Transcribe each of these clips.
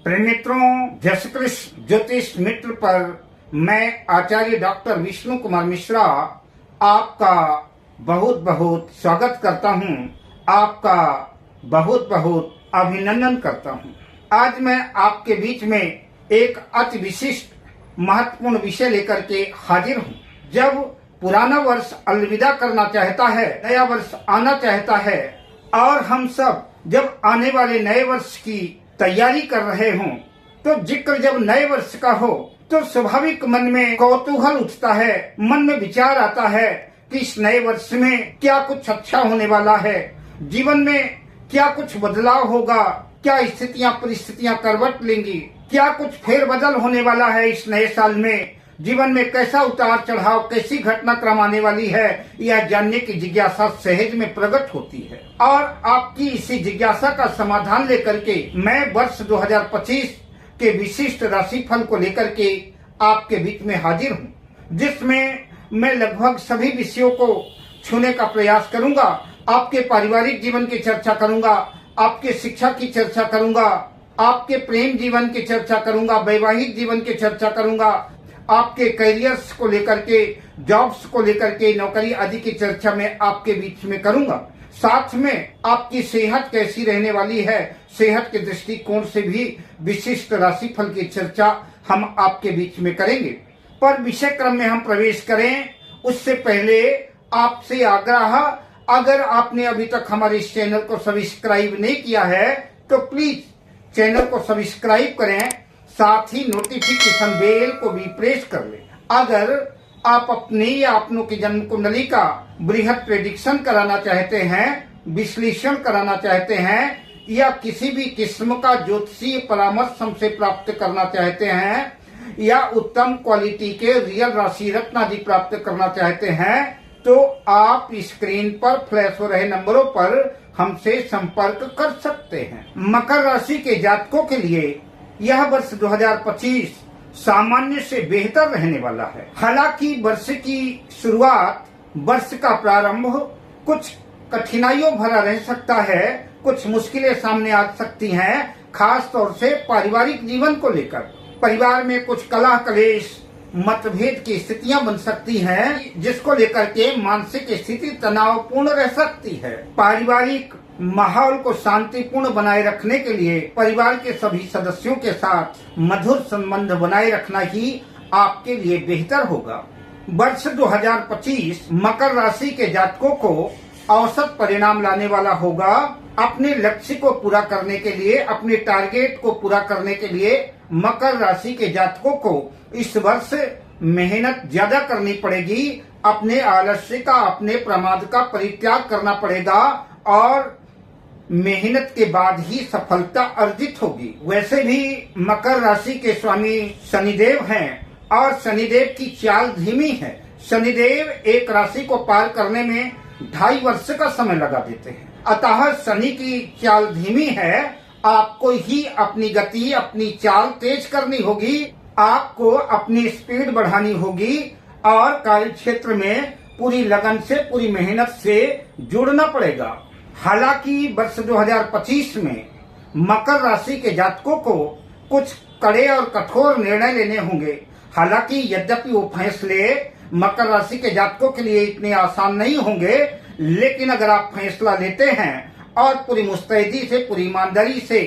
प्रिय मित्रों, जय श्री कृष्ण। ज्योतिष मित्र पर मैं आचार्य डॉक्टर विष्णु कुमार मिश्रा आपका बहुत बहुत स्वागत करता हूं, आपका बहुत बहुत अभिनंदन करता हूं। आज मैं आपके बीच में एक अति विशिष्ट महत्वपूर्ण विषय लेकर के हाजिर हूं। जब पुराना वर्ष अलविदा करना चाहता है, नया वर्ष आना चाहता है और हम सब जब आने वाले नए वर्ष की तैयारी कर रहे हों, तो जिक्र जब नए वर्ष का हो तो स्वाभाविक मन में कौतूहल उठता है, मन में विचार आता है कि इस नए वर्ष में क्या कुछ अच्छा होने वाला है, जीवन में क्या कुछ बदलाव होगा, क्या स्थितियां परिस्थितियां करवट लेंगी, क्या कुछ फेरबदल होने वाला है इस नए साल में, जीवन में कैसा उतार चढ़ाव, कैसी घटनाक्रम आने वाली है, यह जानने की जिज्ञासा सहज में प्रकट होती है। और आपकी इसी जिज्ञासा का समाधान लेकर के मैं वर्ष 2025 के विशिष्ट राशिफल को लेकर के आपके बीच में हाजिर हूँ, जिसमें मैं लगभग सभी विषयों को छूने का प्रयास करूंगा। आपके पारिवारिक जीवन की चर्चा करूंगा, आपके शिक्षा की चर्चा करूंगा, आपके प्रेम जीवन की चर्चा करूंगा, वैवाहिक जीवन की चर्चा करूंगा, आपके करियर्स को लेकर के, जॉब्स को लेकर के, नौकरी आदि की चर्चा मैं आपके बीच में करूंगा। साथ में आपकी सेहत कैसी रहने वाली है, सेहत के दृष्टिकोण से भी विशिष्ट राशिफल की चर्चा हम आपके बीच में करेंगे। पर विषय क्रम में हम प्रवेश करें उससे पहले आपसे आग्रह, अगर आपने अभी तक हमारे इस चैनल को सब्सक्राइब नहीं किया है तो प्लीज चैनल को सब्सक्राइब करें, साथ ही नोटिफिकेशन बेल को भी प्रेस कर लें। अगर आप अपनी या अपनों की जन्म कुंडली का बृहद प्रेडिक्शन कराना चाहते हैं, विश्लेषण कराना चाहते हैं, या किसी भी किस्म का ज्योतिषीय परामर्श हमसे प्राप्त करना चाहते हैं, या उत्तम क्वालिटी के रियल राशि रत्न आदि प्राप्त करना चाहते हैं, तो आप स्क्रीन पर फ्लैश हो रहे नंबरों पर हमसे संपर्क कर सकते हैं। मकर राशि के जातकों के लिए यह वर्ष 2025 सामान्य से बेहतर रहने वाला है। हालांकि वर्ष की शुरुआत, वर्ष का प्रारंभ कुछ कठिनाइयों भरा रह सकता है, कुछ मुश्किलें सामने आ सकती हैं, खास तौर से पारिवारिक जीवन को लेकर। परिवार में कुछ कलह कलेश, मतभेद की स्थितियां बन सकती हैं, जिसको लेकर के मानसिक स्थिति तनावपूर्ण रह सकती है। पारिवारिक माहौल को शांतिपूर्ण बनाए रखने के लिए परिवार के सभी सदस्यों के साथ मधुर संबंध बनाए रखना ही आपके लिए बेहतर होगा। वर्ष 2025 मकर राशि के जातकों को औसत परिणाम लाने वाला होगा। अपने लक्ष्य को पूरा करने के लिए, अपने टारगेट को पूरा करने के लिए मकर राशि के जातकों को इस वर्ष मेहनत ज्यादा करनी पड़ेगी। अपने आलस्य का, अपने प्रमाद का परित्याग करना पड़ेगा और मेहनत के बाद ही सफलता अर्जित होगी। वैसे भी मकर राशि के स्वामी शनिदेव हैं और शनिदेव की चाल धीमी है। शनिदेव एक राशि को पार करने में 2.5 वर्ष का समय लगा देते हैं। अतः शनि की चाल धीमी है। आपको ही अपनी गति, अपनी चाल तेज करनी होगी, आपको अपनी स्पीड बढ़ानी होगी और कार्य क्षेत्र में पूरी लगन से, पूरी मेहनत से जुड़ना पड़ेगा। हालांकि वर्ष 2025 में मकर राशि के जातकों को कुछ कड़े और कठोर निर्णय लेने होंगे। हालांकि यद्यपि वो फैसले मकर राशि के जातकों के लिए इतने आसान नहीं होंगे, लेकिन अगर आप फैसला लेते हैं और पूरी मुस्तैदी से, पूरी ईमानदारी से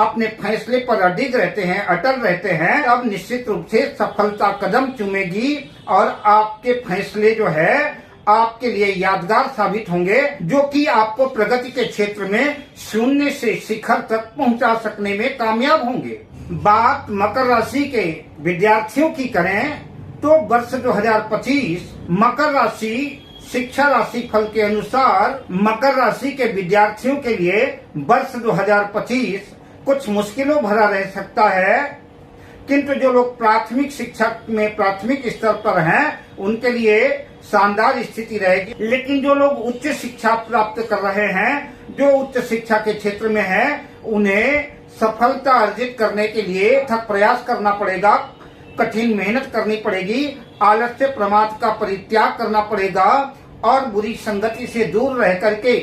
अपने फैसले पर अडिग रहते हैं, अटल रहते हैं, अब निश्चित रूप से सफलता कदम चूमेगी और आपके फैसले जो है आपके लिए यादगार साबित होंगे, जो कि आपको प्रगति के क्षेत्र में शून्य से शिखर तक पहुंचा सकने में कामयाब होंगे। बात मकर राशि के विद्यार्थियों की करें तो वर्ष 2025 मकर राशि शिक्षा राशि फल के अनुसार मकर राशि के विद्यार्थियों के लिए वर्ष 2025 कुछ मुश्किलों भरा रह सकता है, किंतु जो लोग प्राथमिक शिक्षा में प्राथमिक स्तर पर हैं उनके लिए शानदार स्थिति रहेगी। लेकिन जो लोग उच्च शिक्षा प्राप्त कर रहे हैं, जो उच्च शिक्षा के क्षेत्र में हैं, उन्हें सफलता अर्जित करने के लिए अथक प्रयास करना पड़ेगा, कठिन मेहनत करनी पड़ेगी, आलस्य प्रमाद का परित्याग करना पड़ेगा और बुरी संगति से दूर रह करके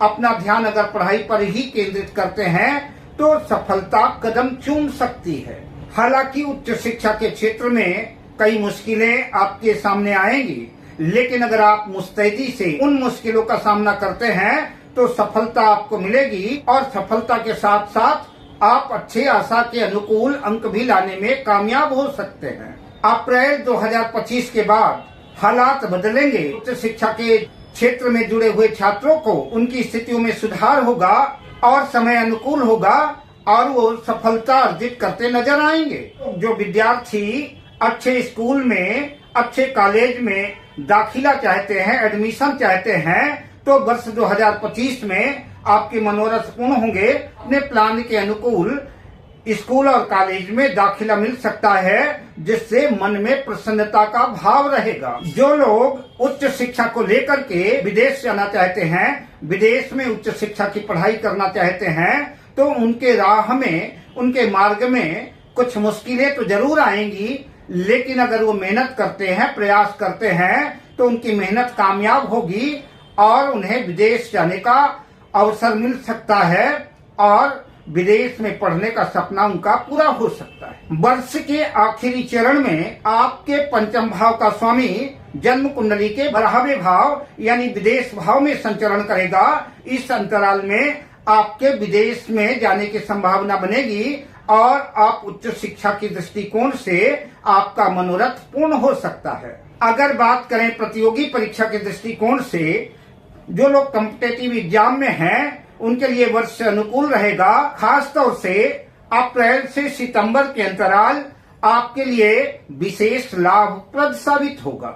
अपना ध्यान अगर पढ़ाई पर ही केंद्रित करते हैं तो सफलता कदम चूम सकती है। हालांकि उच्च शिक्षा के क्षेत्र में कई मुश्किलें आपके सामने आएंगी, लेकिन अगर आप मुस्तैदी से उन मुश्किलों का सामना करते हैं तो सफलता आपको मिलेगी और सफलता के साथ साथ आप अच्छे आशा के अनुकूल अंक भी लाने में कामयाब हो सकते हैं। अप्रैल 2025 के बाद हालात बदलेंगे। उच्च शिक्षा के क्षेत्र में जुड़े हुए छात्रों को उनकी स्थितियों में सुधार होगा और समय अनुकूल होगा और वो सफलता अर्जित करते नजर आएंगे। जो विद्यार्थी अच्छे स्कूल में, अच्छे कॉलेज में दाखिला चाहते हैं, एडमिशन चाहते हैं, तो वर्ष 2025 में आपके मनोरथ पूर्ण होंगे। अपने प्लान के अनुकूल स्कूल और कॉलेज में दाखिला मिल सकता है, जिससे मन में प्रसन्नता का भाव रहेगा। जो लोग उच्च शिक्षा को लेकर के विदेश जाना चाहते हैं, विदेश में उच्च शिक्षा की पढ़ाई करना चाहते हैं, तो उनके राह में, उनके मार्ग में कुछ मुश्किलें तो जरूर आएंगी, लेकिन अगर वो मेहनत करते हैं, प्रयास करते हैं, तो उनकी मेहनत कामयाब होगी और उन्हें विदेश जाने का अवसर मिल सकता है और विदेश में पढ़ने का सपना उनका पूरा हो सकता है। वर्ष के आखिरी चरण में आपके पंचम भाव का स्वामी जन्म कुंडली के 12वें भाव यानी विदेश भाव में संचरण करेगा। इस अंतराल में आपके विदेश में जाने की संभावना बनेगी और आप उच्च शिक्षा की दृष्टिकोण से आपका मनोरथ पूर्ण हो सकता है। अगर बात करें प्रतियोगी परीक्षा के दृष्टिकोण से, जो लोग कॉम्पिटिटिव एग्जाम में हैं उनके लिए वर्ष अनुकूल रहेगा। खास तौर से अप्रैल से सितंबर के अंतराल आपके लिए विशेष लाभप्रद साबित होगा।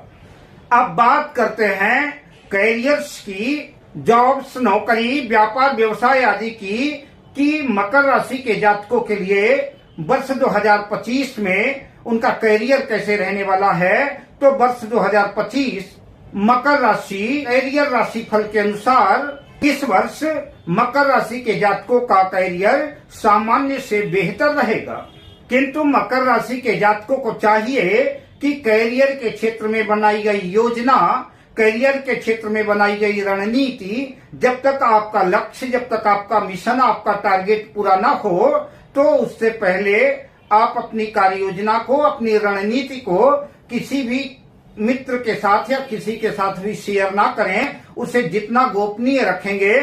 अब बात करते हैं कैरियर्स की, जॉब्स, नौकरी, व्यापार, व्यवसाय आदि की मकर राशि के जातकों के लिए वर्ष 2025 में उनका कैरियर कैसे रहने वाला है। तो वर्ष 2025 मकर राशि कैरियर राशिफल के अनुसार इस वर्ष मकर राशि के जातकों का कैरियर सामान्य से बेहतर रहेगा, किंतु मकर राशि के जातकों को चाहिए कि कैरियर के क्षेत्र में बनाई गई योजना, कैरियर के क्षेत्र में बनाई गई रणनीति, जब तक आपका लक्ष्य, जब तक आपका मिशन, आपका टारगेट पूरा ना हो, तो उससे पहले आप अपनी कार्य योजना को, अपनी रणनीति को किसी भी मित्र के साथ या किसी के साथ भी शेयर ना करें। उसे जितना गोपनीय रखेंगे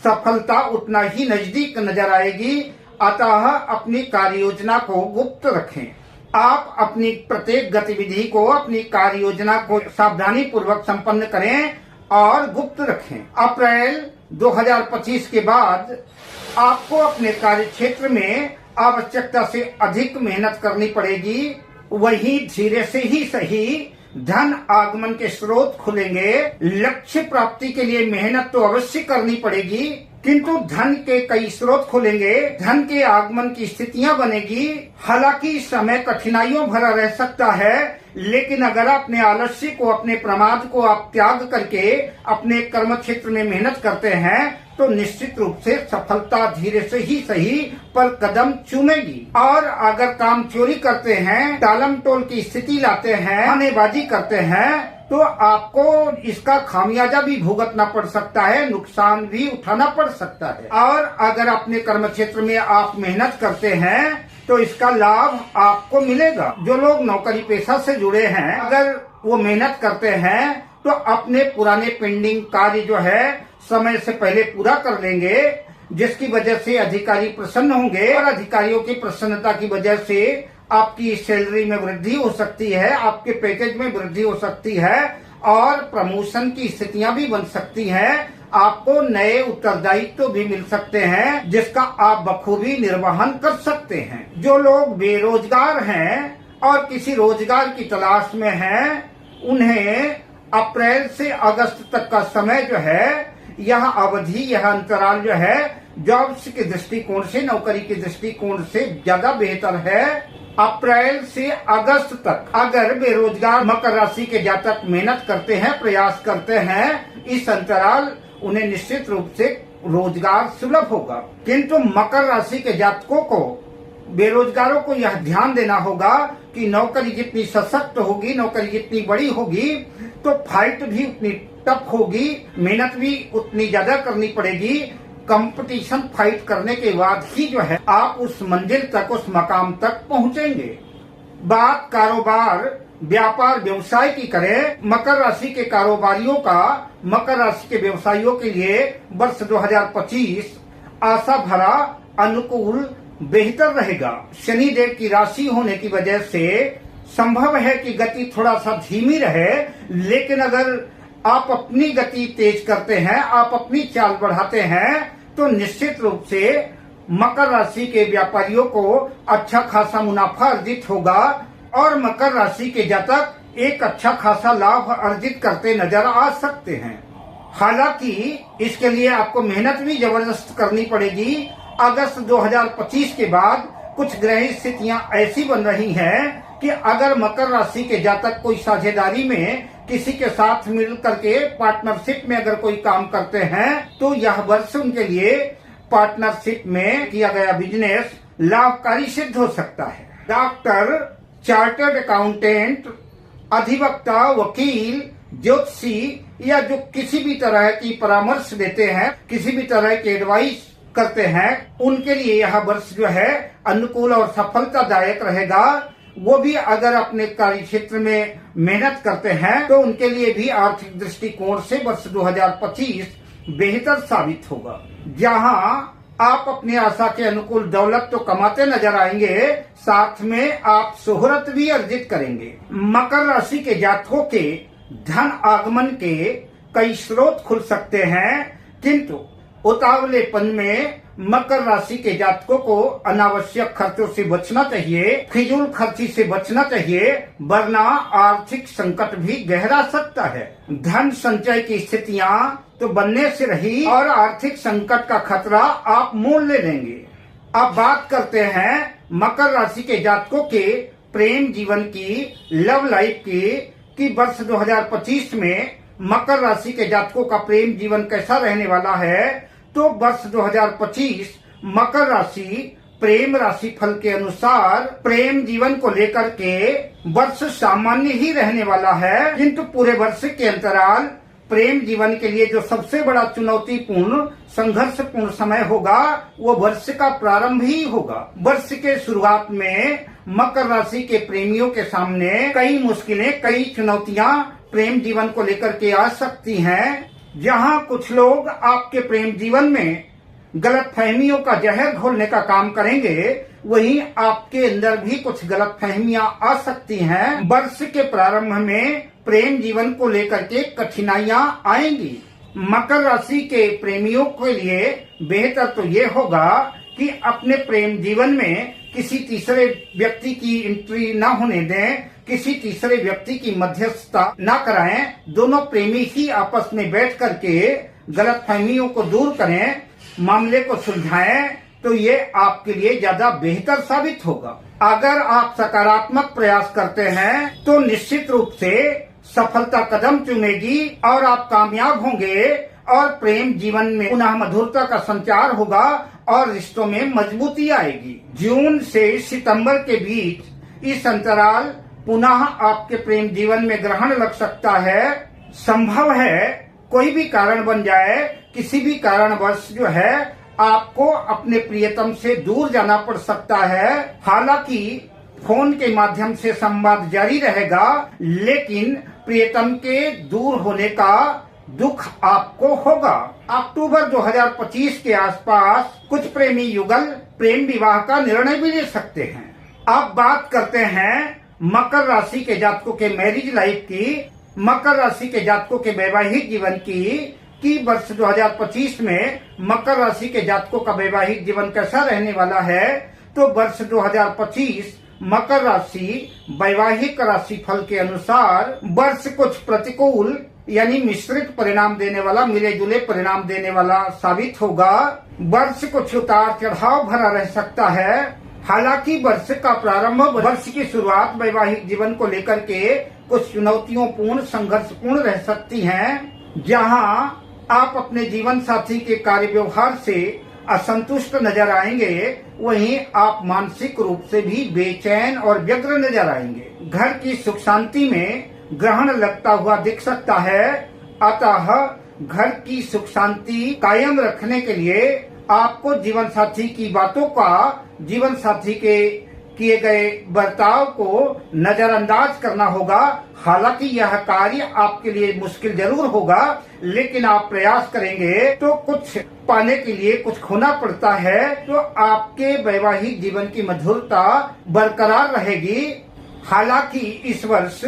सफलता उतना ही नजदीक नजर आएगी। अतः अपनी कार्य योजना को गुप्त रखें। आप अपनी प्रत्येक गतिविधि को, अपनी कार्य योजना को सावधानी पूर्वक संपन्न करें और गुप्त रखें। अप्रैल 2025 के बाद आपको अपने कार्य क्षेत्र में आवश्यकता से अधिक मेहनत करनी पड़ेगी। वही धीरे से ही सही धन आगमन के स्रोत खुलेंगे। लक्ष्य प्राप्ति के लिए मेहनत तो अवश्य करनी पड़ेगी, किंतु धन के कई स्रोत खुलेंगे, धन के आगमन की स्थितियां बनेगी। हालांकि समय कठिनाइयों भरा रह सकता है, लेकिन अगर अपने आलस्य को, अपने प्रमाद को आप त्याग करके अपने कर्म क्षेत्र में मेहनत करते हैं तो निश्चित रूप से सफलता धीरे से ही सही पर कदम चूमेगी। और अगर काम चोरी करते हैं, टालम टोल की स्थिति लाते हैं, बहानेबाजी करते हैं, तो आपको इसका खामियाजा भी भुगतना पड़ सकता है, नुकसान भी उठाना पड़ सकता है। और अगर अपने कर्म क्षेत्र में आप मेहनत करते हैं तो इसका लाभ आपको मिलेगा। जो लोग नौकरी पेशा से जुड़े हैं, अगर वो मेहनत करते हैं तो अपने पुराने पेंडिंग कार्य जो है समय से पहले पूरा कर लेंगे, जिसकी वजह से अधिकारी प्रसन्न होंगे और अधिकारियों की प्रसन्नता की वजह से आपकी सैलरी में वृद्धि हो सकती है, आपके पैकेज में वृद्धि हो सकती है और प्रमोशन की स्थितियां भी बन सकती हैं। आपको नए उत्तरदायित्व भी मिल सकते हैं, जिसका आप बखूबी निर्वहन कर सकते हैं। जो लोग बेरोजगार हैं और किसी रोजगार की तलाश में हैं, उन्हें अप्रैल से अगस्त तक का समय जो है, यह अवधि, यह अंतराल जो है जॉब्स के दृष्टिकोण से, नौकरी के दृष्टिकोण से ज्यादा बेहतर है। अप्रैल से अगस्त तक अगर बेरोजगार मकर राशि के जातक मेहनत करते हैं, प्रयास करते हैं, इस अंतराल उन्हें निश्चित रूप से रोजगार सुलभ होगा। किंतु मकर राशि के जातकों को, बेरोजगारों को यह ध्यान देना होगा कि नौकरी जितनी सशक्त होगी, नौकरी जितनी बड़ी होगी, तो फाइट भी उतनी टफ होगी, मेहनत भी उतनी ज्यादा करनी पड़ेगी। कंपटीशन फाइट करने के बाद ही जो है आप उस मंजिल तक, उस मकाम तक पहुंचेंगे। बात कारोबार, व्यापार, व्यवसाय की करें, मकर राशि के कारोबारियों का, मकर राशि के व्यवसायियों के लिए वर्ष 2025 आशा भरा, अनुकूल, बेहतर रहेगा। शनि देव की राशि होने की वजह से संभव है कि गति थोड़ा सा धीमी रहे, लेकिन अगर आप अपनी गति तेज करते हैं, आप अपनी चाल बढ़ाते हैं, तो निश्चित रूप से मकर राशि के व्यापारियों को अच्छा खासा मुनाफा अर्जित होगा और मकर राशि के जातक एक अच्छा खासा लाभ अर्जित करते नजर आ सकते हैं। हालांकि इसके लिए आपको मेहनत भी जबरदस्त करनी पड़ेगी। अगस्त 2025 के बाद कुछ ग्रह स्थितियां ऐसी बन रही हैं कि अगर मकर राशि के जातक कोई साझेदारी में किसी के साथ मिल करके पार्टनरशिप में अगर कोई काम करते हैं, तो यह वर्ष उनके लिए पार्टनरशिप में किया गया बिजनेस लाभकारी सिद्ध हो सकता है। डॉक्टर, चार्टर्ड अकाउंटेंट, अधिवक्ता, वकील, ज्योतिषी या जो किसी भी तरह की परामर्श देते हैं, किसी भी तरह की एडवाइस करते हैं, उनके लिए यह वर्ष जो है अनुकूल और सफलतादायक रहेगा। वो भी अगर अपने कार्य क्षेत्र में मेहनत करते हैं तो उनके लिए भी आर्थिक दृष्टिकोण से वर्ष 2025 बेहतर साबित होगा। जहां आप अपनी आशा के अनुकूल दौलत तो कमाते नजर आएंगे, साथ में आप शोहरत भी अर्जित करेंगे। मकर राशि के जातकों के धन आगमन के कई स्रोत खुल सकते हैं, किंतु उतावलेपन में मकर राशि के जातकों को अनावश्यक खर्चों से बचना चाहिए, फिजूल खर्ची से बचना चाहिए, वरना आर्थिक संकट भी गहरा सकता है। धन संचय की स्थितियां तो बनने से रही और आर्थिक संकट का खतरा आप मोल ले लेंगे। अब बात करते हैं मकर राशि के जातकों के प्रेम जीवन की, लव लाइफ की, कि वर्ष 2025 में मकर राशि के जातकों का प्रेम जीवन कैसा रहने वाला है। तो वर्ष 2025 मकर राशि प्रेम राशि फल के अनुसार प्रेम जीवन को लेकर के वर्ष सामान्य ही रहने वाला है, किंतु पूरे वर्ष के अंतराल प्रेम जीवन के लिए जो सबसे बड़ा चुनौतीपूर्ण, संघर्षपूर्ण समय होगा, वो वर्ष का प्रारंभ ही होगा। वर्ष के शुरुआत में मकर राशि के प्रेमियों के सामने कई मुश्किलें, कई चुनौतियां प्रेम जीवन को लेकर के आ सकती हैं। जहां कुछ लोग आपके प्रेम जीवन में गलतफहमियों का जहर घोलने का काम करेंगे, वहीं आपके अंदर भी कुछ गलतफहमियां आ सकती हैं। वर्ष के प्रारंभ में प्रेम जीवन को लेकर के कठिनाइयां आएंगी। मकर राशि के प्रेमियों के लिए बेहतर तो ये होगा कि अपने प्रेम जीवन में किसी तीसरे व्यक्ति की एंट्री न होने दें, किसी तीसरे व्यक्ति की मध्यस्थता न कराएं। दोनों प्रेमी ही आपस में बैठ करके गलतफहमियों को दूर करें, मामले को सुलझाएं, तो ये आपके लिए ज्यादा बेहतर साबित होगा। अगर आप सकारात्मक प्रयास करते हैं तो निश्चित रूप से सफलता कदम चूमेगी और आप कामयाब होंगे और प्रेम जीवन में पुनः मधुरता का संचार होगा और रिश्तों में मजबूती आएगी। जून से सितंबर के बीच इस अंतराल पुनः आपके प्रेम जीवन में ग्रहण लग सकता है। संभव है कोई भी कारण बन जाए, किसी भी कारणवश जो है आपको अपने प्रियतम से दूर जाना पड़ सकता है। हालांकि फोन के माध्यम से संवाद जारी रहेगा, लेकिन प्रियतम के दूर होने का दुख आपको होगा। अक्टूबर 2025 के आसपास कुछ प्रेमी युगल प्रेम विवाह का निर्णय भी ले सकते हैं। अब बात करते हैं मकर राशि के जातकों के मैरिज लाइफ की, मकर राशि के जातकों के वैवाहिक जीवन की वर्ष 2025 में मकर राशि के जातकों का वैवाहिक जीवन कैसा रहने वाला है। तो वर्ष 2025 मकर राशि वैवाहिक राशि फल के अनुसार वर्ष कुछ प्रतिकूल यानी मिश्रित परिणाम देने वाला, मिले जुले परिणाम देने वाला साबित होगा। वर्ष कुछ उतार चढ़ाव भरा रह सकता है। हालांकि वर्ष का प्रारंभ, वर्ष की शुरुआत वैवाहिक जीवन को लेकर के कुछ चुनौतियों पूर्ण, संघर्षपूर्ण रह सकती हैं। जहां आप अपने जीवन साथी के कार्य व्यवहार से असंतुष्ट नजर आएंगे, वहीं आप मानसिक रूप से भी बेचैन और व्यग्र नजर आएंगे। घर की सुख शांति में ग्रहण लगता हुआ दिख सकता है, अतः घर की सुख शांति कायम रखने के लिए आपको जीवन साथी की बातों का, जीवन साथी के किए गए बर्ताव को नजरअंदाज करना होगा। हालांकि यह कार्य आपके लिए मुश्किल जरूर होगा, लेकिन आप प्रयास करेंगे तो कुछ पाने के लिए कुछ खोना पड़ता है। तो आपके वैवाहिक जीवन की मधुरता बरकरार रहेगी। हालांकि इस वर्ष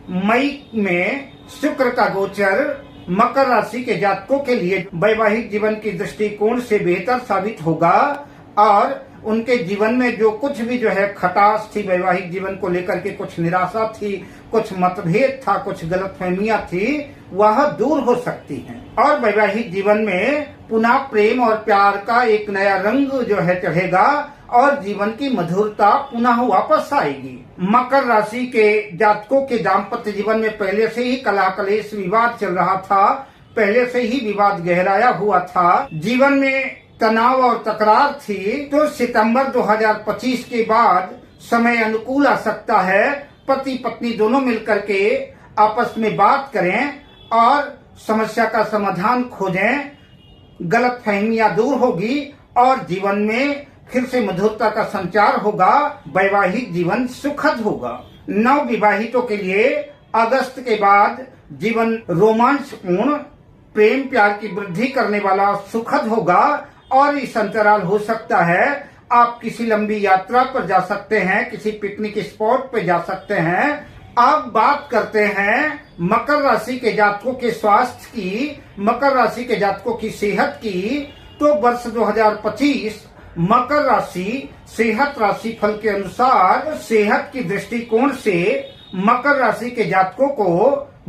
मई में शुक्र का गोचर मकर राशि के जातकों के लिए वैवाहिक जीवन की दृष्टिकोण से बेहतर साबित होगा और उनके जीवन में जो कुछ भी जो है खटास थी, वैवाहिक जीवन को लेकर के कुछ निराशा थी, कुछ मतभेद था, कुछ गलतफहमियां थी, वह दूर हो सकती हैं और वैवाहिक जीवन में पुनः प्रेम और प्यार का एक नया रंग जो है चढ़ेगा और जीवन की मधुरता पुनः वापस आएगी। मकर राशि के जातकों के दाम्पत्य जीवन में पहले से ही कलह कलेश विवाद चल रहा था, पहले से ही विवाद गहराया हुआ था, जीवन में तनाव और तकरार थी। तो सितंबर 2025 के बाद समय अनुकूल आ सकता है। पति पत्नी दोनों मिलकर के आपस में बात करें और समस्या का समाधान खोजें, गलतफहमियां दूर होगी और जीवन में फिर से मधुरता का संचार होगा, वैवाहिक जीवन सुखद होगा। नव विवाहितों के लिए अगस्त के बाद जीवन रोमांचपूर्ण, प्रेम प्यार की वृद्धि करने वाला सुखद होगा और इस अंतराल हो सकता है आप किसी लंबी यात्रा पर जा सकते हैं, किसी पिकनिक स्पॉट पे जा सकते हैं। अब बात करते हैं मकर राशि के जातकों के स्वास्थ्य की, मकर राशि के जातकों की सेहत की। तो वर्ष 2025 मकर राशि सेहत राशि फल के अनुसार सेहत की दृष्टिकोण से मकर राशि के जातकों को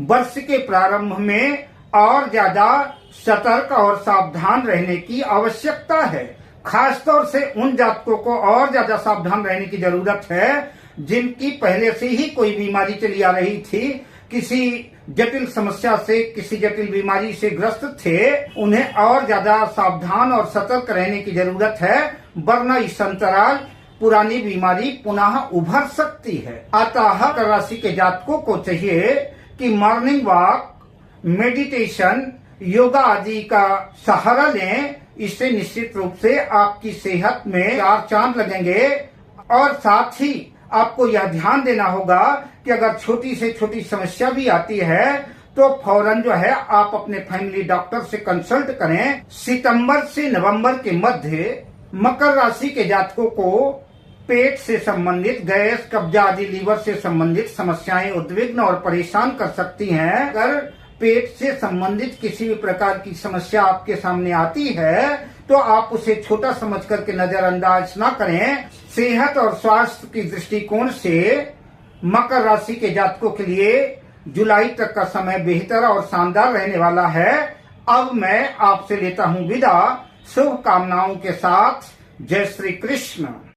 वर्ष के प्रारंभ में और ज्यादा सतर्क और सावधान रहने की आवश्यकता है। खासतौर से उन जातकों को और ज्यादा सावधान रहने की जरूरत है जिनकी पहले से ही कोई बीमारी चली आ रही थी, किसी जटिल समस्या से, किसी जटिल बीमारी से ग्रस्त थे। उन्हें और ज्यादा सावधान और सतर्क रहने की जरूरत है, वरना इस अंतराल पुरानी बीमारी पुनः उभर सकती है। अतः मकर राशि के जातकों को चाहिए कि मॉर्निंग वॉक, मेडिटेशन, योगा आदि का सहारा लें। इससे निश्चित रूप से आपकी सेहत में चार चांद लगेंगे और साथ ही आपको यह ध्यान देना होगा कि अगर छोटी से छोटी समस्या भी आती है तो फौरन जो है आप अपने फैमिली डॉक्टर से कंसल्ट करें। सितंबर से नवंबर के मध्य मकर राशि के जातकों को पेट से संबंधित, गैस, कब्जा आदि, लीवर से संबंधित समस्याएं उद्विग्न और परेशान कर सकती हैं। अगर पेट से संबंधित किसी भी प्रकार की समस्या आपके सामने आती है तो आप उसे छोटा समझ करके नजरअंदाज न करें। सेहत और स्वास्थ्य की दृष्टिकोण से मकर राशि के जातकों के लिए जुलाई तक का समय बेहतर और शानदार रहने वाला है। अब मैं आपसे लेता हूं विदा, शुभकामनाओं के साथ। जय श्री कृष्ण।